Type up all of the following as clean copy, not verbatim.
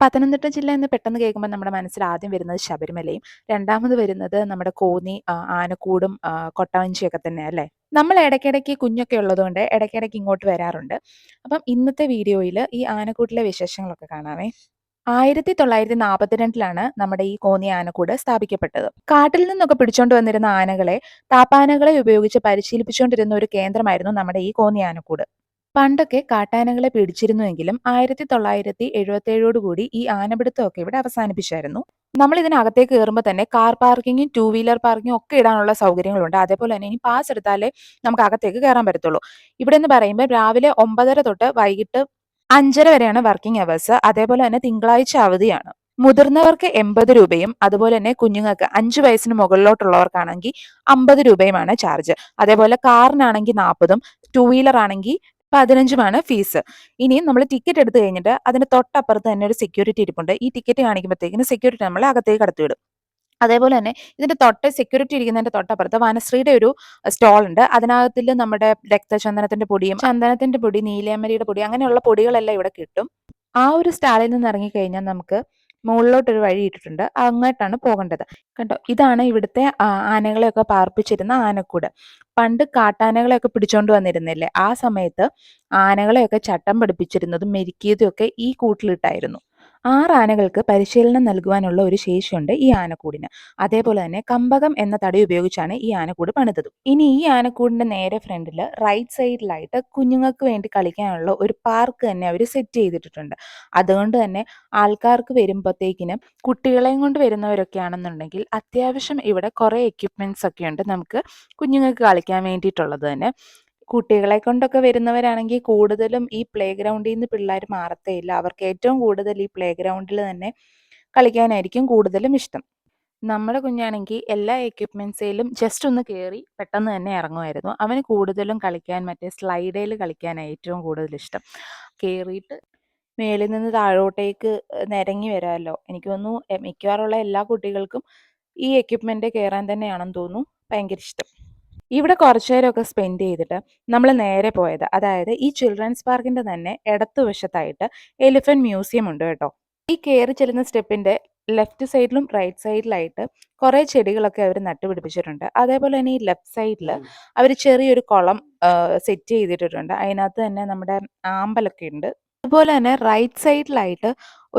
പത്തനംതിട്ട ജില്ല എന്ന് പെട്ടെന്ന് കേൾക്കുമ്പോൾ നമ്മുടെ മനസ്സിൽ ആദ്യം വരുന്നത് ശബരിമലയും, രണ്ടാമത് വരുന്നത് നമ്മുടെ കോന്നി, ആനക്കൂടും, കൊട്ടവഞ്ചിയൊക്കെ തന്നെ അല്ലേ. നമ്മൾ ഇടയ്ക്കിടയ്ക്ക് കുഞ്ഞൊക്കെ ഉള്ളതുകൊണ്ട് ഇടയ്ക്കിടയ്ക്ക് ഇങ്ങോട്ട് വരാറുണ്ട്. അപ്പം ഇന്നത്തെ വീഡിയോയിൽ ഈ ആനക്കൂട്ടിലെ വിശേഷങ്ങളൊക്കെ കാണാമേ. 1942 നമ്മുടെ ഈ കോന്നി ആനക്കൂട് സ്ഥാപിക്കപ്പെട്ടത്. കാട്ടിൽ നിന്നൊക്കെ പിടിച്ചോണ്ട് വന്നിരുന്ന ആനകളെ താപ്പാനകളെ ഉപയോഗിച്ച് പരിശീലിപ്പിച്ചുകൊണ്ടിരുന്ന ഒരു കേന്ദ്രമായിരുന്നു നമ്മുടെ ഈ കോന്നി ആനക്കൂട്. പണ്ടൊക്കെ കാട്ടാനകളെ പിടിച്ചിരുന്നുവെങ്കിലും 1977 കൂടി ഈ ആനപിടുത്തമൊക്കെ ഇവിടെ അവസാനിപ്പിച്ചായിരുന്നു. നമ്മൾ ഇതിനകത്തേക്ക് കയറുമ്പോൾ തന്നെ കാർ പാർക്കിങ്ങും ടൂ വീലർ പാർക്കിങ്ങും ഒക്കെ ഇടാനുള്ള സൗകര്യങ്ങളുണ്ട്. അതേപോലെ തന്നെ ഇനി പാസ് എടുത്താലേ നമുക്ക് അകത്തേക്ക് കയറാൻ പറ്റത്തുള്ളൂ. ഇവിടെ എന്ന് പറയുമ്പോൾ രാവിലെ 9:30 തൊട്ട് വൈകിട്ട് 5:30 വരെയാണ് വർക്കിംഗ് അവേഴ്സ്. അതേപോലെ തന്നെ തിങ്കളാഴ്ച അവധിയാണ്. മുതിർന്നവർക്ക് 80 രൂപയും അതുപോലെ തന്നെ കുഞ്ഞുങ്ങൾക്ക് 5 വയസ്സിന് മുകളിലോട്ടുള്ളവർക്കാണെങ്കിൽ 50 രൂപയുമാണ് ചാർജ്. അതേപോലെ കാറിനാണെങ്കിൽ 40ഉം ടൂ വീലർ ആണെങ്കിൽ 15ഉമാണ് ഫീസ്. ഇനി നമ്മൾ ടിക്കറ്റ് എടുത്തു കഴിഞ്ഞിട്ട് അതിന്റെ തൊട്ടപ്പുറത്ത് തന്നെ ഒരു സെക്യൂരിറ്റി ഇരിപ്പുണ്ട്. ഈ ടിക്കറ്റ് കാണിക്കുമ്പോഴത്തേക്കിന് സെക്യൂരിറ്റി നമ്മളെ അകത്തേക്ക് കടത്തിവിടും. അതേപോലെ തന്നെ ഇതിന്റെ സെക്യൂരിറ്റി ഇരിക്കുന്നതിന്റെ തൊട്ടപ്പുറത്ത് വനശ്രീയുടെ ഒരു സ്റ്റോൾ ഉണ്ട്. അതിനകത്തിൽ നമ്മുടെ രക്തചന്ദനത്തിന്റെ പൊടിയും ചന്ദനത്തിന്റെ പൊടി, നീലയമരിയുടെ പൊടി, അങ്ങനെയുള്ള പൊടികളെല്ലാം ഇവിടെ കിട്ടും. ആ ഒരു സ്റ്റാളിൽ നിന്ന് ഇറങ്ങിക്കഴിഞ്ഞാൽ നമുക്ക് മുകളിലോട്ടൊരു വഴി ഇട്ടിട്ടുണ്ട്. അങ്ങോട്ടാണ് പോകേണ്ടത്. കണ്ടോ, ഇതാണ് ഇവിടുത്തെ ആനകളെയൊക്കെ പാർപ്പിച്ചിരുന്ന ആനക്കൂട്. പണ്ട് കാട്ടാനകളെയൊക്കെ പിടിച്ചോണ്ട് വന്നിരുന്നില്ലേ, ആ സമയത്ത് ആനകളെയൊക്കെ ചട്ടം പഠിപ്പിച്ചിരുന്നതും മെരുക്കിയതും ഒക്കെ ഈ കൂട്ടിലിട്ടായിരുന്നു. 6 ആനകൾക്ക് പരിശീലനം നൽകുവാനുള്ള ഒരു ശേഷിയുണ്ട് ഈ ആനക്കൂടിന്. അതേപോലെ തന്നെ കമ്പകം എന്ന തടി ഉപയോഗിച്ചാണ് ഈ ആനക്കൂട് പണിതത്. ഇനി ഈ ആനക്കൂടിന്റെ നേരെ ഫ്രണ്ടിൽ റൈറ്റ് സൈഡിലായിട്ട് കുഞ്ഞുങ്ങൾക്ക് വേണ്ടി കളിക്കാനുള്ള ഒരു പാർക്ക് തന്നെ അവർ സെറ്റ് ചെയ്തിട്ടുണ്ട്. അതുകൊണ്ട് തന്നെ ആൾക്കാർക്ക് വരുമ്പോഴത്തേക്കിനും കുട്ടികളെയും കൊണ്ട് വരുന്നവരൊക്കെ ആണെന്നുണ്ടെങ്കിൽ അത്യാവശ്യം ഇവിടെ കുറേ എക്യുപ്മെന്റ്സ് ഒക്കെ ഉണ്ട് നമുക്ക് കുഞ്ഞുങ്ങൾക്ക് കളിക്കാൻ വേണ്ടിയിട്ടുള്ളത് തന്നെ. കുട്ടികളെ കൊണ്ടൊക്കെ വരുന്നവരാണെങ്കിൽ കൂടുതലും ഈ പ്ലേ ഗ്രൗണ്ടിൽ നിന്ന് പിള്ളേർ മാറത്തേയില്ല. അവർക്ക് ഏറ്റവും കൂടുതൽ ഈ പ്ലേ ഗ്രൗണ്ടിൽ തന്നെ കളിക്കാനായിരിക്കും കൂടുതലും ഇഷ്ടം. നമ്മുടെ കുഞ്ഞാണെങ്കിൽ എല്ലാ എക്യുപ്മെന്റ്സിലും ജസ്റ്റ് ഒന്ന് കയറി പെട്ടെന്ന് തന്നെ ഇറങ്ങുമായിരുന്നു. അവന് കൂടുതലും കളിക്കാൻ മറ്റേ സ്ലൈഡേൽ കളിക്കാനാണ് ഏറ്റവും കൂടുതൽ ഇഷ്ടം. കയറിയിട്ട് മേളിൽ നിന്ന് താഴോട്ടേക്ക് നിരങ്ങി വരാമല്ലോ. എനിക്ക് തോന്നുന്നു മിക്കവാറുള്ള എല്ലാ കുട്ടികൾക്കും ഈ എക്യുപ്മെന്റ് കയറാൻ തന്നെയാണെന്ന് തോന്നുന്നു ഭയങ്കര ഇഷ്ടം. ഇവിടെ കുറച്ചു നേരമൊക്കെ സ്പെൻഡ് ചെയ്തിട്ട് നമ്മൾ നേരെ പോയത്, അതായത് ഈ ചിൽഡ്രൻസ് പാർക്കിന്റെ തന്നെ ഇടത്തുവശത്തായിട്ട് എലിഫന്റ് മ്യൂസിയം ഉണ്ട് കേട്ടോ. ഈ കയറി ചെല്ലുന്ന സ്റ്റെപ്പിന്റെ ലെഫ്റ്റ് സൈഡിലും റൈറ്റ് സൈഡിലായിട്ട് കുറേ ചെടികളൊക്കെ അവർ നട്ടുപിടിപ്പിച്ചിട്ടുണ്ട്. അതേപോലെ തന്നെ ഈ ലെഫ്റ്റ് സൈഡിൽ അവർ ചെറിയൊരു കുളം സെറ്റ് ചെയ്തിട്ടുണ്ട്. അതിനകത്ത് തന്നെ നമ്മുടെ ആമ്പലൊക്കെ ഉണ്ട്. അതുപോലെ തന്നെ റൈറ്റ് സൈഡിലായിട്ട്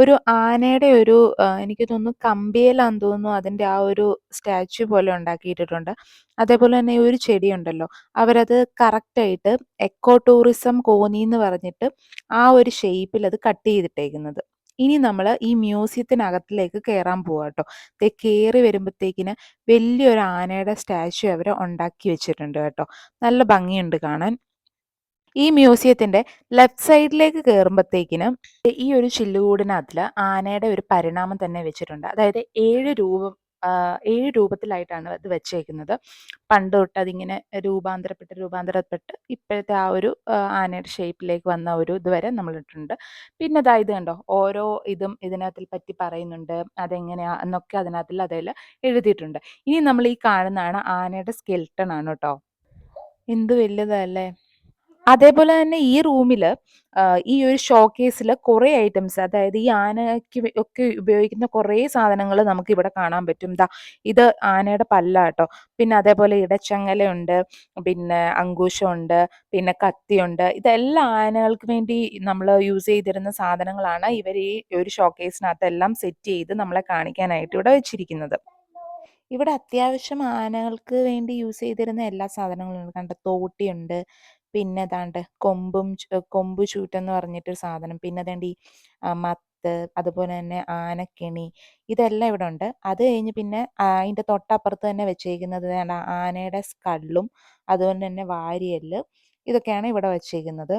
ഒരു ആനയുടെ ഒരു എനിക്ക് തോന്നുന്നു കമ്പിയേലാന്ന് തോന്നുന്നു അതിൻ്റെ ആ ഒരു സ്റ്റാച്യു പോലെ ഉണ്ടാക്കിയിട്ടിട്ടുണ്ട്. അതേപോലെ തന്നെ ഒരു ചെടിയുണ്ടല്ലോ, അവരത് കറക്റ്റായിട്ട് എക്കോ ടൂറിസം കോന്നി എന്ന് പറഞ്ഞിട്ട് ആ ഒരു ഷേപ്പിൽ അത് കട്ട് ചെയ്തിട്ടേക്കുന്നത്. ഇനി നമ്മൾ ഈ മ്യൂസിയത്തിനകത്തിലേക്ക് കയറാൻ പോവാ കേട്ടോ. കയറി വരുമ്പോഴത്തേക്കിന് വലിയൊരു ആനയുടെ സ്റ്റാച്യു അവർ ഉണ്ടാക്കി വെച്ചിട്ടുണ്ട് കേട്ടോ. നല്ല ഭംഗിയുണ്ട് കാണാൻ. ഈ മ്യൂസിയത്തിന്റെ ലെഫ്റ്റ് സൈഡിലേക്ക് കയറുമ്പോഴത്തേക്കിന് ഈ ഒരു ചില്ലുകൂടിനകത്തിൽ ആനയുടെ ഒരു പരിണാമം തന്നെ വെച്ചിട്ടുണ്ട്. അതായത് 7 രൂപത്തിലായിട്ടാണ് അത് വെച്ചേക്കുന്നത്. പണ്ട് തൊട്ട് അതിങ്ങനെ രൂപാന്തരപ്പെട്ട് ഇപ്പോഴത്തെ ആ ഒരു ആനയുടെ ഷേപ്പിലേക്ക് വന്ന ഒരു ഇതുവരെ നമ്മൾ ഇട്ടിട്ടുണ്ട്. പിന്നെ ഇത് കണ്ടോ, ഓരോ ഇതും ഇതിനകത്തിൽ പറ്റി പറയുന്നുണ്ട്, അതെങ്ങനെയാ എന്നൊക്കെ അതിനകത്തിൽ അതെല്ലാം എഴുതിയിട്ടുണ്ട്. ഇനി നമ്മൾ ഈ കാണുന്നതാണ് ആനയുടെ സ്കെൽട്ടൺ ആണ് കേട്ടോ. എന്ത് വലുതല്ലേ. അതേപോലെ തന്നെ ഈ റൂമിൽ ഈ ഒരു ഷോക്കേസിൽ കുറേ ഐറ്റംസ്, അതായത് ഈ ആനയ്ക്ക് ഒക്കെ ഉപയോഗിക്കുന്ന കുറേ സാധനങ്ങൾ നമുക്ക് ഇവിടെ കാണാൻ പറ്റും. ഇത് ആനയുടെ പല്ലാട്ടോ. പിന്നെ അതേപോലെ ഇടച്ചങ്ങലയുണ്ട്, പിന്നെ അങ്കൂശമുണ്ട്, പിന്നെ കത്തിയുണ്ട്. ഇതെല്ലാം ആനകൾക്ക് വേണ്ടി നമ്മൾ യൂസ് ചെയ്തിരുന്ന സാധനങ്ങളാണ് ഇവർ ഈ ഒരു ഷോക്കേസിനകത്തെല്ലാം സെറ്റ് ചെയ്ത് നമ്മളെ കാണിക്കാനായിട്ട് ഇവിടെ വെച്ചിരിക്കുന്നത്. ഇവിടെ അത്യാവശ്യം ആനകൾക്ക് വേണ്ടി യൂസ് ചെയ്തിരുന്ന എല്ലാ സാധനങ്ങളും ഉണ്ട്. കണ്ടോ, തോട്ടിയുണ്ട്, പിന്നെ കൊമ്പ് ചൂട്ടെന്ന് പറഞ്ഞിട്ടൊരു സാധനം, പിന്നെ ഈ മത്ത്, അതുപോലെ തന്നെ ആനക്കെണി, ഇതെല്ലാം ഇവിടെ ഉണ്ട്. അത് കഴിഞ്ഞ് പിന്നെ അതിൻ്റെ തൊട്ടപ്പുറത്ത് തന്നെ വെച്ചേക്കുന്നത് ആനയുടെ സ്കള്ളും അതുപോലെ തന്നെ വാരിയെല്ല്, ഇതൊക്കെയാണ് ഇവിടെ വെച്ചേക്കുന്നത്.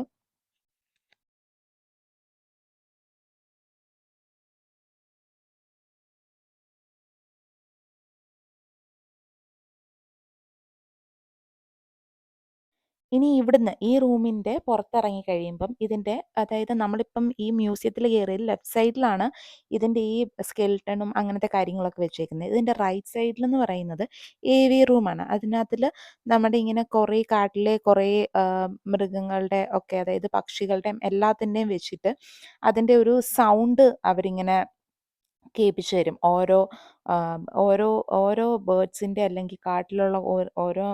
ഇനി ഇവിടുന്ന് ഈ റൂമിൻ്റെ പുറത്തിറങ്ങി കഴിയുമ്പം ഇതിൻ്റെ അതായത് നമ്മളിപ്പം ഈ മ്യൂസിയത്തിൽ കയറിയത് ലെഫ്റ്റ് സൈഡിലാണ് ഇതിൻ്റെ ഈ സ്കെൽട്ടണും അങ്ങനത്തെ കാര്യങ്ങളൊക്കെ വെച്ചേക്കുന്നത്. ഇതിൻ്റെ റൈറ്റ് സൈഡിലെന്ന് പറയുന്നത് AV റൂമാണ്. അതിനകത്തിൽ നമ്മുടെ ഇങ്ങനെ കുറേ കാട്ടിലെ കുറേ മൃഗങ്ങളുടെ ഒക്കെ അതായത് പക്ഷികളുടെയും എല്ലാത്തിൻ്റെയും വെച്ചിട്ട് അതിൻ്റെ ഒരു സൗണ്ട് അവരിങ്ങനെ കേൾപ്പിച്ചു തരും. ഓരോ ഓരോ ബേർഡ്സിൻ്റെ അല്ലെങ്കിൽ കാട്ടിലുള്ള ഓരോ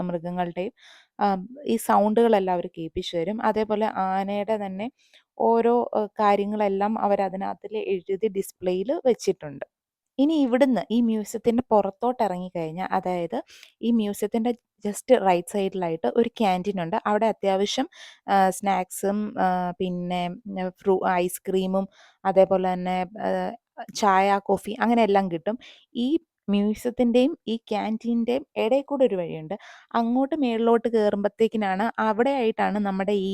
മൃഗങ്ങളുടെയും ആം, ഈ സൗണ്ടുകളെല്ലാം അവർ കേൾപ്പിച്ചു തരും. അതേപോലെ ആനയുടെ തന്നെ ഓരോ കാര്യങ്ങളെല്ലാം അവരതിനകത്തിൽ എഴുതി ഡിസ്പ്ലേയിൽ വെച്ചിട്ടുണ്ട്. ഇനി ഇവിടുന്ന് ഈ മ്യൂസിയത്തിൻ്റെ പുറത്തോട്ട് ഇറങ്ങിക്കഴിഞ്ഞാൽ അതായത് ഈ മ്യൂസിയത്തിൻ്റെ ജസ്റ്റ് റൈറ്റ് സൈഡിലായിട്ട് ഒരു ക്യാൻറ്റീൻ ഉണ്ട്. അവിടെ അത്യാവശ്യം സ്നാക്സും പിന്നെ ഐസ്ക്രീമും അതേപോലെ തന്നെ ചായ, കോഫി അങ്ങനെ എല്ലാം കിട്ടും. ഈ മ്യൂസിയത്തിൻ്റെയും ഈ ക്യാൻറ്റീൻ്റെയും ഇടയിൽ കൂടെ ഒരു വഴിയുണ്ട്. അങ്ങോട്ട് മേളിലോട്ട് കയറുമ്പത്തേക്കിനാണ് അവിടെയായിട്ടാണ് നമ്മുടെ ഈ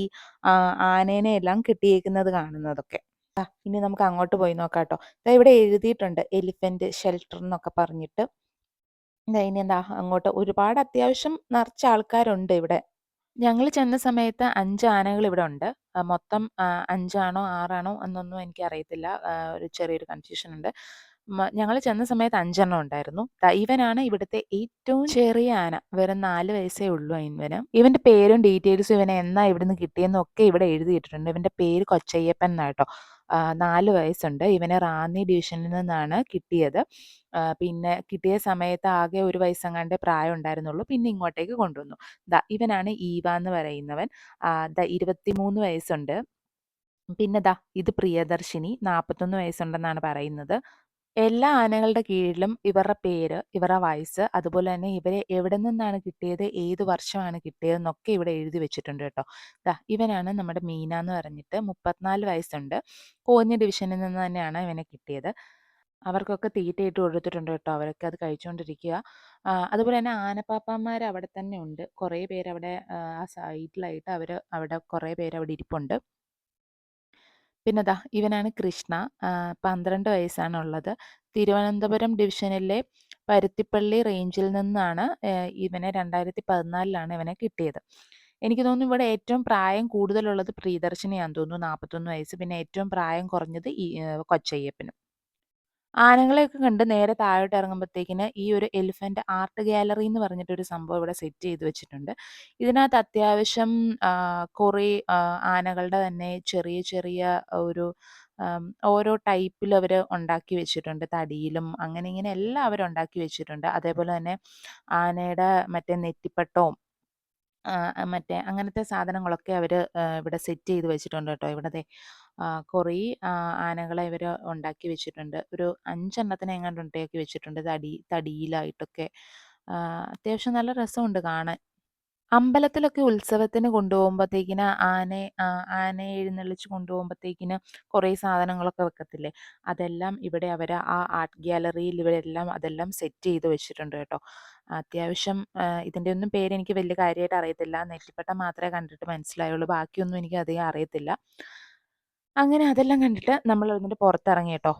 ആനേനെ എല്ലാം കെട്ടിയേക്കുന്നത് കാണുന്നതൊക്കെ. ഇനി നമുക്ക് അങ്ങോട്ട് പോയി നോക്കാം ട്ടോ. ദാ ഇവിടെ എഴുതിയിട്ടുണ്ട് എലിഫന്റ് ഷെൽട്ടർ എന്നൊക്കെ പറഞ്ഞിട്ട്. ദാ ഇനി എന്താ അങ്ങോട്ട് ഒരുപാട് അത്യാവശ്യം നിറച്ച് ആൾക്കാരുണ്ട് ഇവിടെ. ഞങ്ങൾ ചെന്ന സമയത്ത് 5 ആനകൾ ഇവിടെ ഉണ്ട്. മൊത്തം 5 ആണോ 6 ആണോ എന്നൊന്നും എനിക്കറിയത്തില്ല. ഒരു ചെറിയൊരു കൺഫ്യൂഷൻ ഉണ്ട്. ഞങ്ങൾ ചെന്ന സമയത്ത് 5 എണ്ണം ഉണ്ടായിരുന്നു. ദാ ഇവനാണ് ഇവിടുത്തെ ഏറ്റവും ചെറിയ ആന. വെറും 4 വയസ്സേ ഉള്ളൂ ഇവന്. ഇവന്റെ പേരും ഡീറ്റെയിൽസും ഇവനെ എന്നാ ഇവിടുന്ന് കിട്ടിയെന്നും ഒക്കെ ഇവിടെ എഴുതിയിട്ടിട്ടുണ്ട്. ഇവന്റെ പേര് കൊച്ചയ്യപ്പൻ എന്നാ ട്ടോ. 4 വയസ്സുണ്ട്. ഇവനെ റാന്നി ഡിവിഷനിൽ നിന്നാണ് കിട്ടിയത്. പിന്നെ കിട്ടിയ സമയത്ത് ആകെ 1 വയസ്സെങ്ങാണ്ടേ പ്രായം ഉണ്ടായിരുന്നുള്ളൂ. പിന്നെ ഇങ്ങോട്ടേക്ക് കൊണ്ടുവന്നു. ദാ ഇവനാണ് ഈവ എന്ന് പറയുന്നവൻ. ദാ 23 വയസ്സുണ്ട്. പിന്നെ ദാ ഇത് പ്രിയദർശിനി 41 വയസ്സുണ്ടെന്നാണ് പറയുന്നത്. എല്ലാ ആനകളുടെ കീഴിലും ഇവരുടെ പേര്, ഇവരുടെ വയസ്സ്, അതുപോലെ തന്നെ ഇവരെ എവിടെ നിന്നാണ് കിട്ടിയത്, ഏത് വർഷമാണ് കിട്ടിയതെന്നൊക്കെ ഇവിടെ എഴുതി വെച്ചിട്ടുണ്ട് കേട്ടോ. ദാ ഇവനാണ് നമ്മുടെ മീന എന്ന് പറഞ്ഞിട്ട് 34 വയസ്സുണ്ട്. കോന്നി ഡിവിഷനിൽ നിന്ന് തന്നെയാണ് ഇവനെ കിട്ടിയത്. അവർക്കൊക്കെ തീറ്റയിട്ട് കൊടുത്തിട്ടുണ്ട് കേട്ടോ. അവരൊക്കെ അത് കഴിച്ചുകൊണ്ടിരിക്കുക. അതുപോലെ തന്നെ ആനപ്പാപ്പാന്മാർ അവിടെ തന്നെ ഉണ്ട്. കുറേ പേരവിടെ ആ സൈഡിലായിട്ട് അവിടെ കുറേ പേരവിടെ ഇരിപ്പുണ്ട്. പിന്നെ ദാ ഇവനാണ് കൃഷ്ണ. 12 വയസ്സാണുള്ളത്. തിരുവനന്തപുരം ഡിവിഷനിലെ പരുത്തിപ്പള്ളി റേഞ്ചിൽ നിന്നാണ് ഇവനെ 2014 ഇവനെ കിട്ടിയത്. എനിക്ക് തോന്നുന്നു ഇവിടെ ഏറ്റവും പ്രായം കൂടുതലുള്ളത് പ്രിയദർശിനിയാന്ന് തോന്നുന്നു 41 വയസ്സ്. പിന്നെ ഏറ്റവും പ്രായം കുറഞ്ഞത് ഈ കൊച്ചയ്യപ്പനും. ആനകളെയൊക്കെ കണ്ട് നേരെ താഴോട്ട് ഇറങ്ങുമ്പത്തേക്കിന് ഈ ഒരു എലിഫന്റ് ആർട്ട് ഗാലറി എന്ന് പറഞ്ഞിട്ടൊരു സംഭവം ഇവിടെ സെറ്റ് ചെയ്ത് വെച്ചിട്ടുണ്ട്. ഇതിനകത്ത് അത്യാവശ്യം കുറേ ആനകളുടെ തന്നെ ചെറിയ ചെറിയ ഒരു ഓരോ ടൈപ്പിൽ അവർ ഉണ്ടാക്കി വെച്ചിട്ടുണ്ട്. തടിയിലും അങ്ങനെ ഇങ്ങനെ എല്ലാം അവർ ഉണ്ടാക്കി വെച്ചിട്ടുണ്ട്. അതേപോലെ തന്നെ ആനയുടെ മറ്റേ നെറ്റിപ്പട്ടവും മറ്റേ അങ്ങനത്തെ സാധനങ്ങളൊക്കെ അവർ ഇവിടെ സെറ്റ് ചെയ്ത് വെച്ചിട്ടുണ്ട് കേട്ടോ. ഇവിടെ ദേ കുറേ ആനകളെ ഇവർ ഉണ്ടാക്കി വെച്ചിട്ടുണ്ട്. ഒരു 5 എണ്ണത്തിനെ എങ്ങാണ്ട് ഉണ്ടാക്കി വെച്ചിട്ടുണ്ട് തടിയിലായിട്ടൊക്കെ. അത്യാവശ്യം നല്ല രസമുണ്ട് കാണാൻ. അമ്പലത്തിലൊക്കെ ഉത്സവത്തിന് കൊണ്ടുപോകുമ്പത്തേക്കിന് ആനയെ എഴുന്നള്ളിച്ച് കൊണ്ടുപോകുമ്പത്തേക്കിന് കുറേ സാധനങ്ങളൊക്കെ വെക്കത്തില്ലേ? അതെല്ലാം ഇവിടെ അവർ ആ ആർട്ട് ഗ്യാലറിയിൽ ഇവരെല്ലാം അതെല്ലാം സെറ്റ് ചെയ്ത് വെച്ചിട്ടുണ്ട് കേട്ടോ. അത്യാവശ്യം ഇതിൻ്റെ ഒന്നും പേരെനിക്ക് വലിയ കാര്യമായിട്ട് അറിയത്തില്ല. നെറ്റിപ്പട്ടം മാത്രമേ കണ്ടിട്ട് മനസ്സിലായുള്ളൂ. ബാക്കിയൊന്നും എനിക്ക് അധികം അറിയത്തില്ല. അങ്ങനെ അതെല്ലാം കണ്ടിട്ട് നമ്മൾ അതിൻ്റെ പുറത്തിറങ്ങി കേട്ടോ.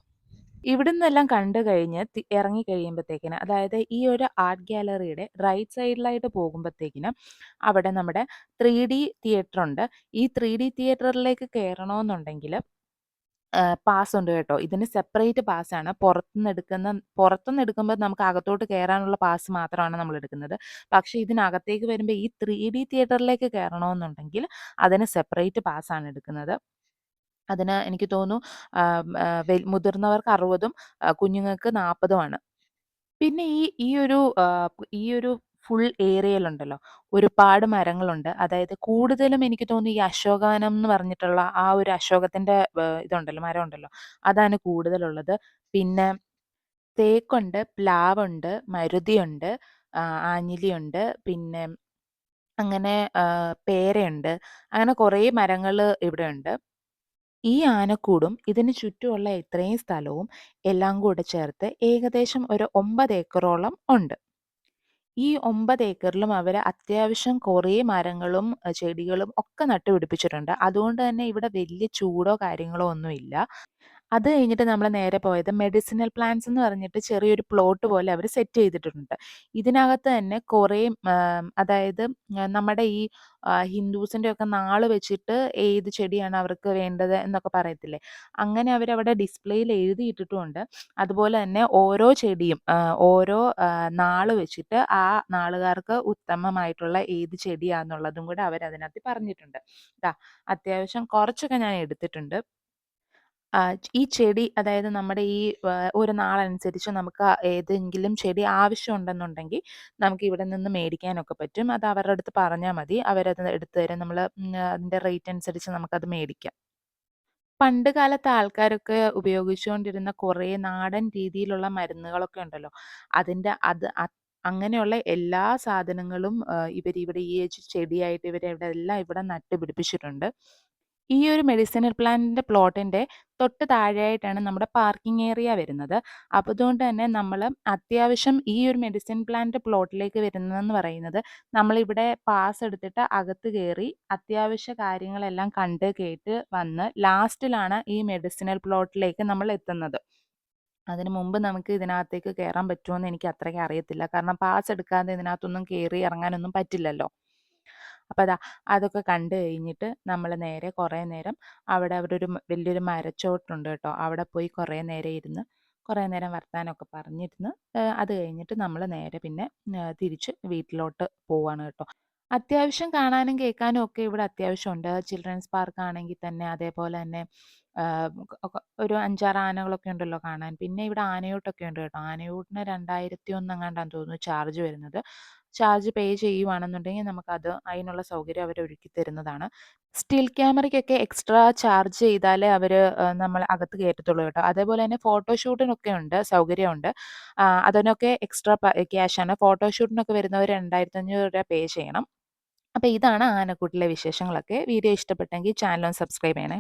ഇവിടുന്നെല്ലാം കണ്ടു കഴിഞ്ഞ് ഇറങ്ങി കഴിയുമ്പത്തേക്കിന് അതായത് ഈ ഒരു ആർട്ട് ഗാലറിയുടെ റൈറ്റ് സൈഡിലായിട്ട് പോകുമ്പത്തേക്കിന് അവിടെ നമ്മുടെ 3D തിയേറ്റർ ഉണ്ട്. ഈ 3D തിയേറ്ററിലേക്ക് കയറണമെന്നുണ്ടെങ്കിൽ പാസ് ഉണ്ട് കേട്ടോ. ഇതിന് സെപ്പറേറ്റ് പാസ്സാണ്. പുറത്തുനിന്ന് എടുക്കുമ്പോൾ നമുക്ക് അകത്തോട്ട് കയറാനുള്ള പാസ് മാത്രമാണ് നമ്മൾ എടുക്കുന്നത്. പക്ഷേ ഇതിനകത്തേക്ക് വരുമ്പോൾ ഈ 3D തിയേറ്ററിലേക്ക് കയറണമെന്നുണ്ടെങ്കിൽ അതിന് സെപ്പറേറ്റ് പാസ്സാണ് എടുക്കുന്നത്. അതിന് എനിക്ക് തോന്നുന്നു മുതിർന്നവർക്ക് 60ഉം കുഞ്ഞുങ്ങൾക്ക് 40ഉമാണ്. പിന്നെ ഈ ഒരു ഫുൾ ഏരിയയിലുണ്ടല്ലോ ഒരുപാട് മരങ്ങളുണ്ട്. അതായത് കൂടുതലും എനിക്ക് തോന്നുന്നു ഈ അശോകവനം എന്ന് പറഞ്ഞിട്ടുള്ള ആ ഒരു അശോകത്തിൻ്റെ ഇതുണ്ടല്ലോ മരമുണ്ടല്ലോ അതാണ് കൂടുതലുള്ളത്. പിന്നെ തേക്കുണ്ട്, പ്ലാവുണ്ട്, മരുതിയുണ്ട്, ആഞ്ഞിലിയുണ്ട്, പിന്നെ അങ്ങനെ പേരയുണ്ട്. അങ്ങനെ കുറേ മരങ്ങൾ ഇവിടെയുണ്ട്. ഈ ആനക്കൂടും ഇതിന് ചുറ്റുമുള്ള ഇത്രയും സ്ഥലവും എല്ലാം കൂടെ ചേർത്ത് ഏകദേശം ഒരു 9 ഏക്കറോളം ഉണ്ട്. ഈ 9 ഏക്കറിലും അവർ അത്യാവശ്യം കുറേ മരങ്ങളും ചെടികളും ഒക്കെ നട്ടുപിടിപ്പിച്ചിട്ടുണ്ട്. അതുകൊണ്ട് തന്നെ ഇവിടെ വലിയ ചൂടോ കാര്യങ്ങളോ ഒന്നുമില്ല. അത് കഴിഞ്ഞിട്ട് നമ്മൾ നേരെ പോയത് മെഡിസിനൽ പ്ലാന്റ്സ് എന്ന് പറഞ്ഞിട്ട് ചെറിയൊരു പ്ലോട്ട് പോലെ അവർ സെറ്റ് ചെയ്തിട്ടുണ്ട്. ഇതിനകത്ത് തന്നെ കുറേ അതായത് നമ്മുടെ ഈ ഹിന്ദൂസിൻ്റെ ഒക്കെ നാള് വെച്ചിട്ട് ഏത് ചെടിയാണ് അവർക്ക് വേണ്ടത് എന്നൊക്കെ പറയത്തില്ലേ, അങ്ങനെ അവരവിടെ ഡിസ്പ്ലേയിൽ എഴുതിയിട്ടിട്ടുമുണ്ട്. അതുപോലെ തന്നെ ഓരോ ചെടിയും ഓരോ നാള് വെച്ചിട്ട് ആ നാളുകാർക്ക് ഉത്തമമായിട്ടുള്ള ഏത് ചെടിയാന്നുള്ളതും കൂടെ അവരതിനകത്ത് പറഞ്ഞിട്ടുണ്ട്. ദാ അത്യാവശ്യം കുറച്ചൊക്കെ ഞാൻ എടുത്തിട്ടുണ്ട്. ഈ ചെടി അതായത് നമ്മുടെ ഈ ഒരു നാളനുസരിച്ച് നമുക്ക് ഏതെങ്കിലും ചെടി ആവശ്യമുണ്ടെന്നുണ്ടെങ്കിൽ നമുക്ക് ഇവിടെ നിന്ന് മേടിക്കാനൊക്കെ പറ്റും. അത് അവരുടെ അടുത്ത് പറഞ്ഞാൽ മതി. അവരത് എടുത്ത് തരും. നമ്മൾ അതിൻ്റെ റേറ്റ് അനുസരിച്ച് നമുക്കത് മേടിക്കാം. പണ്ട് കാലത്ത് ആൾക്കാരൊക്കെ ഉപയോഗിച്ചുകൊണ്ടിരുന്ന കുറേ നാടൻ രീതിയിലുള്ള മരുന്നുകളൊക്കെ ഉണ്ടല്ലോ. അതിൻ്റെ അത് അങ്ങനെയുള്ള എല്ലാ സാധനങ്ങളും ഇവരിവിടെ ഈ ചെടിയായിട്ട് ഇവരിവിടെ എല്ലാം ഇവിടെ നട്ടുപിടിപ്പിച്ചിട്ടുണ്ട്. ഈ ഒരു മെഡിസിനൽ പ്ലാന്റിന്റെ പ്ലോട്ടിന്റെ തൊട്ട് താഴെയായിട്ടാണ് നമ്മുടെ പാർക്കിംഗ് ഏരിയ വരുന്നത്. അപ്പോൾ അതുകൊണ്ട് തന്നെ നമ്മൾ അത്യാവശ്യം ഈ ഒരു മെഡിസിൻ പ്ലാന്റ് പ്ലോട്ടിലേക്ക് വരുന്നതെന്ന് പറയുന്നത് നമ്മളിവിടെ പാസ് എടുത്തിട്ട് അകത്ത് കയറി അത്യാവശ്യ കാര്യങ്ങളെല്ലാം കണ്ട് കേട്ട് വന്ന് ലാസ്റ്റിലാണ് ഈ മെഡിസിനൽ പ്ലോട്ടിലേക്ക് നമ്മൾ എത്തുന്നത്. അതിന് മുമ്പ് നമുക്ക് ഇതിനകത്തേക്ക് കയറാൻ പറ്റുമോയെന്ന് എനിക്ക് അത്രയ്ക്ക് അറിയത്തില്ല. കാരണം പാസ് എടുക്കാതെ ഇതിനകത്തൊന്നും കയറി ഇറങ്ങാനൊന്നും പറ്റില്ലല്ലോ. അപ്പോൾ അതൊക്കെ കണ്ട് കഴിഞ്ഞിട്ട് നമ്മൾ നേരെ കുറേ നേരം അവിടെ ഒരു വലിയൊരു മരച്ചോട്ടുണ്ട് കേട്ടോ. അവിടെ പോയി കുറേ നേരം ഇരുന്ന് കുറേ നേരം വർത്താനമൊക്കെ പറഞ്ഞിരുന്ന് അത് കഴിഞ്ഞിട്ട് നമ്മൾ നേരെ പിന്നെ തിരിച്ച് വീട്ടിലോട്ട് പോവാണ് കേട്ടോ. അത്യാവശ്യം കാണാനും കേൾക്കാനും ഒക്കെ ഇവിടെ അത്യാവശ്യമുണ്ട്. ചിൽഡ്രൻസ് പാർക്ക് ആണെങ്കിൽ തന്നെ അതേപോലെ തന്നെ ഒരു 5, 6 ആനകളൊക്കെ ഉണ്ടല്ലോ കാണാൻ. പിന്നെ ഇവിടെ ആനയൂട്ടൊക്കെ ഉണ്ട് കേട്ടോ. ആനയൂട്ടിന് 2001 എങ്ങാണ്ടാന്ന് തോന്നുന്നു ചാർജ് വരുന്നത്. ചാർജ് പേ ചെയ്യുവാണെന്നുണ്ടെങ്കിൽ നമുക്കത് അതിനുള്ള സൗകര്യം അവർ ഒരുക്കി തരുന്നതാണ്. സ്റ്റിൽ ക്യാമറയ്ക്കൊക്കെ എക്സ്ട്രാ ചാർജ് ചെയ്താലേ അവർ നമ്മളെ അകത്ത് കയറ്റത്തുള്ളൂ കേട്ടോ. അതേപോലെ തന്നെ ഫോട്ടോഷൂട്ടിനൊക്കെ ഉണ്ട്, സൗകര്യമുണ്ട്. അതിനൊക്കെ എക്സ്ട്രാ ക്യാഷാണ്. ഫോട്ടോഷൂട്ടിനൊക്കെ വരുന്നവർ 2500 രൂപ പേ ചെയ്യണം. അപ്പോൾ ഇതാണ് ആനക്കൂട്ടിലെ വിശേഷങ്ങളൊക്കെ. വീഡിയോ ഇഷ്ടപ്പെട്ടെങ്കിൽ ചാനൽ ഒന്ന് സബ്സ്ക്രൈബ് ചെയ്യണേ.